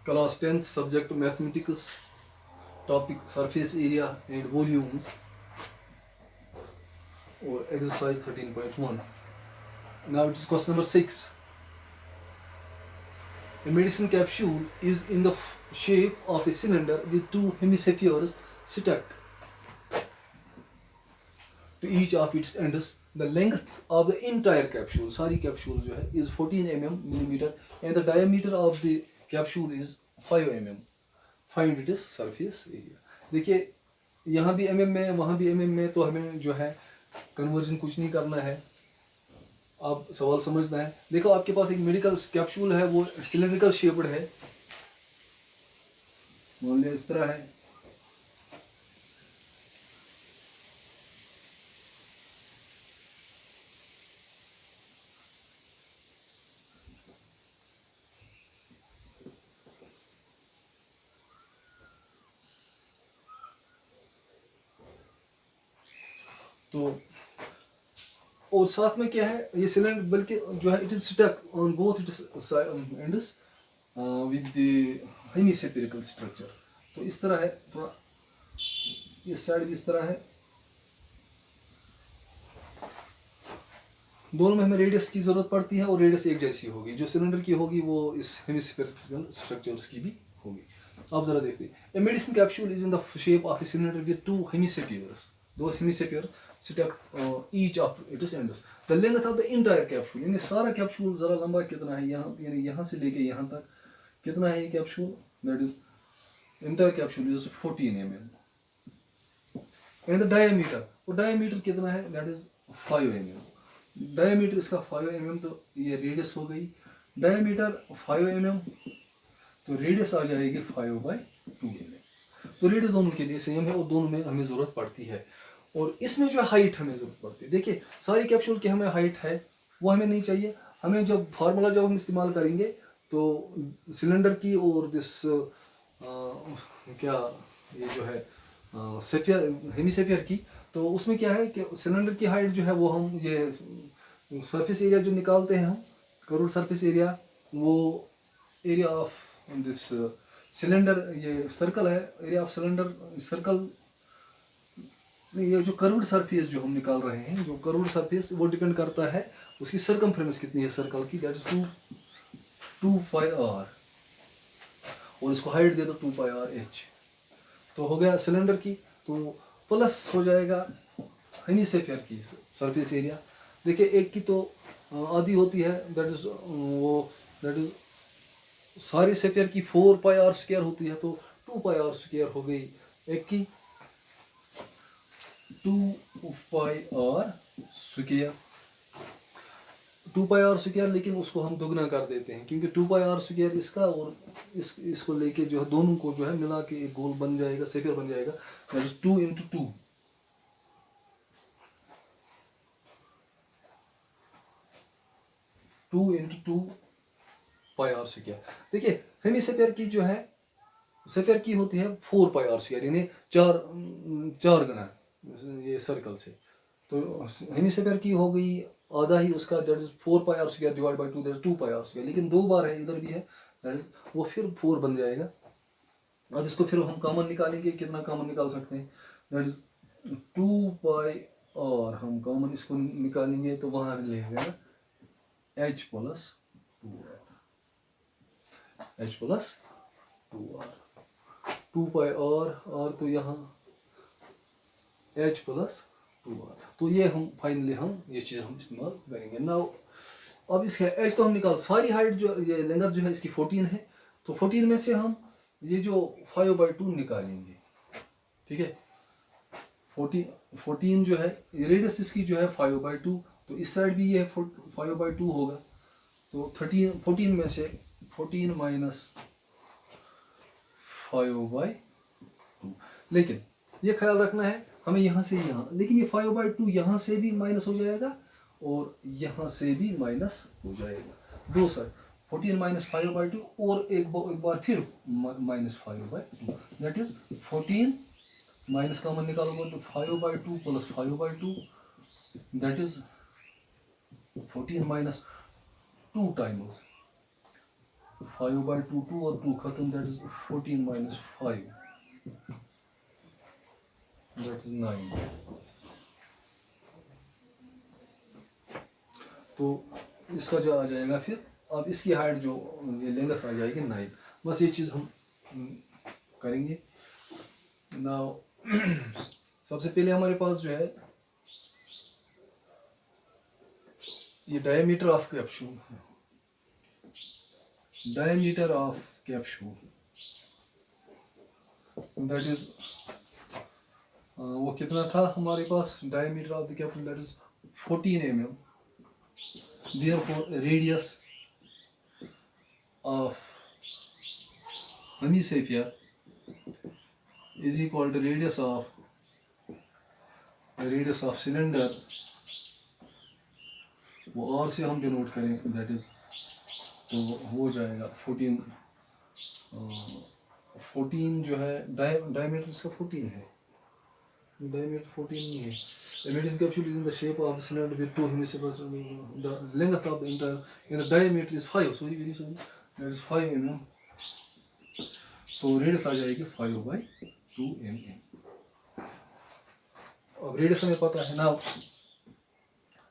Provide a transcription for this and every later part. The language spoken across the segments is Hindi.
Class 10th, subject mathematics, topic surface area and volumes, or exercise 13.1. Now it is question number 6. A medicine capsule is in the shape of a cylinder with two hemispheres stuck to each of its ends. The length of the entire capsule, सारी capsule जो है, is 14 millimeter and the diameter of the capsule is 5 mm. Find its surface area. देखिए यहाँ भी mm में, वहाँ भी mm में, तो हमें जो है कन्वर्जन कुछ नहीं करना है, आप सवाल समझना है. देखो आपके पास एक मेडिकल कैप्सूल है, वो सिलेंड्रिकल शेप्ड है, मान लिया इस तरह है. तो और साथ में क्या है, ये सिलेंडर बल्कि जो है it is stuck on both its ends with the hemispherical structure. तो इस तरह है, थोड़ा इस साइड भी इस तरह है. दोनों में हमें रेडियस की जरूरत पड़ती है और रेडियस एक जैसी होगी. जो सिलेंडर की होगी वो इस हेमिस्फेरिकल स्ट्रक्चर्स की भी होगी. आप जरा देखते हैं. A medicine capsule is in the shape of a cylinder with two hemispheres. Those hemispheres stuck each of its ends. The length of the entire capsule, यानी सारा कैप्सूल जरा लंबा कितना है, यहाँ यानी यहाँ से लेके यहाँ तक कितना है ये capsule, that is entire capsule is 14 mm. And the diameter, वो diameter कितना है, that is 5 mm. diameter इसका 5 mm, तो ये रेडियस हो गई. diameter 5 mm, तो रेडियस आ जाएगी 5/2 mm. तो रेडियस दोनों के लिए सेम है और दोनों में हमें ज़रूरत पड़ती है. और इसमें जो हाइट हमें ज़रूरत पड़ती है. देखिए सारी कैप्सूल की हमें हाइट है, वो हमें नहीं चाहिए. हमें जब फार्मूला जब हम इस्तेमाल करेंगे तो सिलेंडर की और दिस क्या ये जो है सेफियर हेमिस्फीयर की, तो उसमें क्या है कि सिलेंडर की हाइट जो है वो हम ये सरफेस एरिया जो निकालते हैं हम, करोड़ सरफेस एरिया, वो एरिया ऑफ दिस सिलेंडर, ये सर्कल है, एरिया ऑफ सिलेंडर सर्कल, ये जो कर्व्ड सरफेस जो हम निकाल रहे हैं, जो कर्व्ड सरफेस, वो डिपेंड करता है उसकी सर्कमफ्रेंस कितनी है सर्कल की, दैट इज 2 पाई आर, और इसको हाइट दे दो 2 पाई आर एच. तो हो गया सिलेंडर की. तो प्लस हो जाएगा हेमिस्फीयर की सरफेस एरिया. देखिए एक की तो आधी होती है, दैट इज सारी स्फीयर की 4 पाई आर स्क्वायर होती है, तो 2 पाई आर स्क्वायर हो गई. एक की 2 pi r square, 2 pi r square, लेकिन उसको हम दुगना कर देते हैं क्योंकि 2 पाई आर स्क्वायर इसका और इसको लेके जो है दोनों को जो है मिला के एक गोल बन जाएगा, स्फीयर बन जाएगा. That is 2 × 2, 2 × 2 pi r square. देखिए हेमिस्फीयर की जो है स्फीयर की होती है 4 पाई आर स्क्वायर, यानी चार गुना ये सर्कल से. तो हेमिस्फीयर की हो गई आधा ही उसका, that is 4 pi r square divide by 2, that is 2 pi r square. लेकिन 2 बार है, इधर भी है, दैट इज वो फिर 4 बन जाएगा. अब इसको फिर हम कॉमन निकालेंगे, कितना कॉमन निकाल सकते हैं, दैट इज 2 पाई आर, हम कॉमन इसको निकालेंगे तो वहां रहेगा h plus 2r, h plus 2r, 2 पाई r तो यहाँ h प्लस 2r. तो ये हम फाइनली हम ये चीज़ हम इस्तेमाल करेंगे. नाउ अब इसका h तो हम निकाल, सारी हाइट जो ये लेंथ जो है इसकी 14 है, तो 14 में से हम ये जो 5/2 निकालेंगे. ठीक है, 14 जो है रेडियस इसकी जो है 5/2, तो इस साइड भी ये 5/2 होगा. तो 14 में से 14 माइनस 5/2. लेकिन ये ख्याल रखना है हमें यहाँ से यहाँ, लेकिन ये 5/2 यहाँ से भी माइनस हो जाएगा और यहाँ से भी माइनस हो जाएगा. दो साइड 14 माइनस 5/2 और एक बार फिर minus 5/2, that is 14 minus common निकालोगे तो 5/2 plus 5/2, that is 14 minus 2 times 5/2, 2 और 2 खत्म, that is 14 minus 5, that is 9। तो इसका जो आ जाएगा फिर, अब इसकी हाइट जो ये लेंथ आ जाएगी 9। बस ये चीज़ हम करेंगे ना। सबसे पहले हमारे पास जो है ये diameter of capsule, diameter of capsule that is वो कितना था हमारे पास, diameter of the capsule that is 14 mm। Therefore radius of hemisphere is equal to radius of cylinder, वो और से हम डिनोट करें, दैट इज तो हो जाएगा 14 जो है डायमीटर इसका 14 है, डायमीटर 14 नहीं है। Emmett's capsule is in the shape of the cylinder with two hemispheres. The length of the entire in the diameter is 5. Sorry, very sorry. That is 5 mm. तो रेडियस आ जाएगी 5/2 mm। अब रेडियस हमें पता है ना,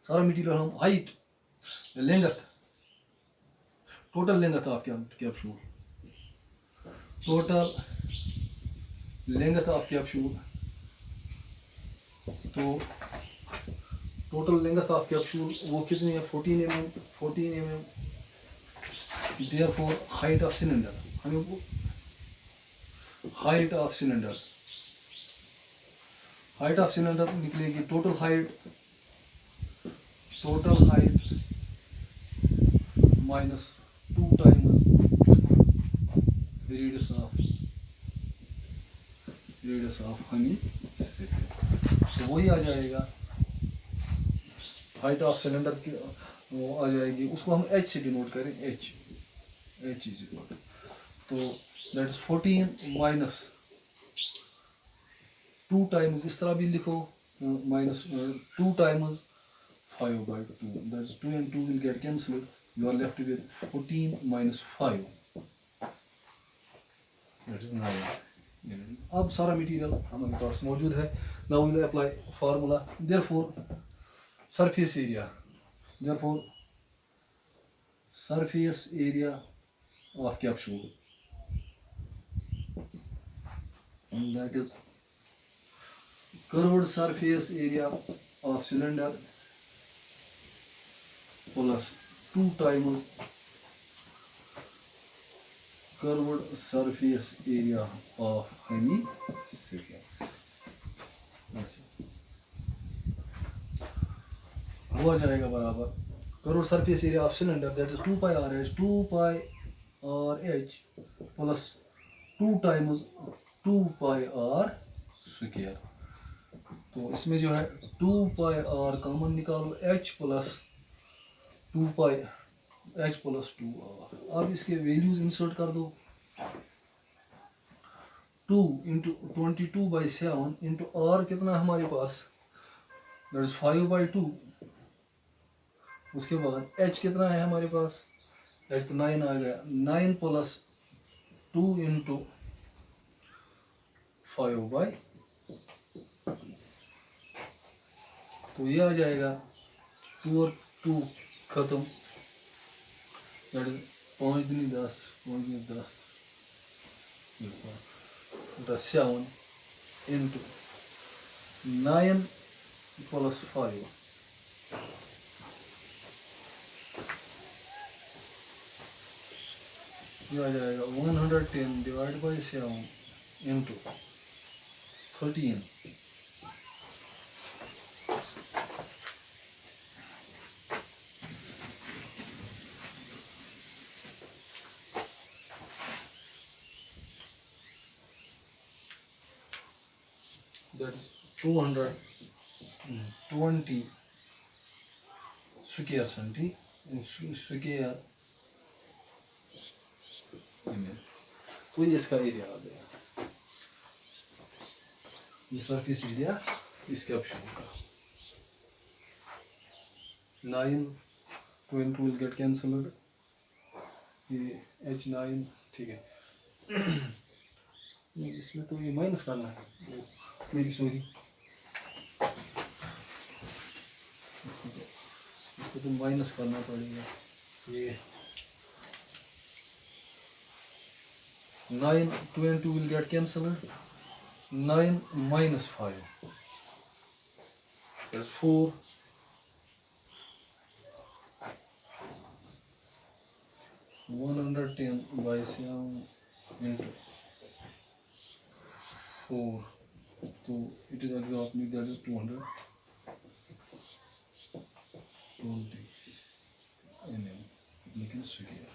सारा मटेरियल हम height, length, total length of capsule, total length of capsule, तो टोटल लेंथ ऑफ कैप्सूल वो कितनी है, 14 mm, 14 mm। Therefore height of cylinder, हमें वो हाइट ऑफ सिलेंडर निकलेगी total height minus 2 times radius of हमी से, तो वही आ जाएगा हाइट ऑफ सिलेंडर की, वो आ जाएगी, उसको हम h से डिनोट करें, h इज इक्वल, तो दैट इज 14 माइनस 2 टाइम्स, इस तरह भी लिखो, minus 2 times 5/2, that is 2 and 2 will get cancelled, you are left with 14 minus 5, that is 9। अब सारा मटेरियल हमारे पास मौजूद है। Now we will apply formula, therefore surface area of capsule, and that is curved surface area of cylinder plus 2 times curved surface area of hemisphere। हो जाएगा बराबर curved surface area of cylinder, that is 2πRh plus 2 times 2πr square. तो इसमें जो है 2πr कॉमन निकालो, h प्लस 2r। अब इसके वैल्यूज इंसर्ट कर दो, 2 इंटू 22/7 इंटू r कितना हमारे पास, दैट इज 5/2। उसके बाद h कितना है हमारे पास, h तो 9 आ गया, 9 प्लस 2 इंटू 5/, तो ये आ जाएगा 2 और 2 खत्म, दैट इज 5 दूनी 10, 7 इंटू 9 प्लस 5, ये आ जाएगा 110 divide by 7 into 13, that's 220 square centi square mm। तो ये इसका एरिया आ गया, ये सरफेस एरिया इस कैप्सूल का। 9 2 and 2 will get cancelled, ये H9 ठीक है। नहीं इसमें तो ये माइनस करना है, वो मेरी सॉरी, इसको तो माइनस करना पड़ेगा। ये 9 2 and 2 will get cancelled, 9 minus 5 is 4, 110 by 7 into 4, so it is exactly that is 220 mm, making square.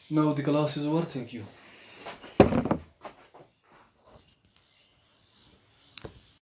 Now the class is over, thank you.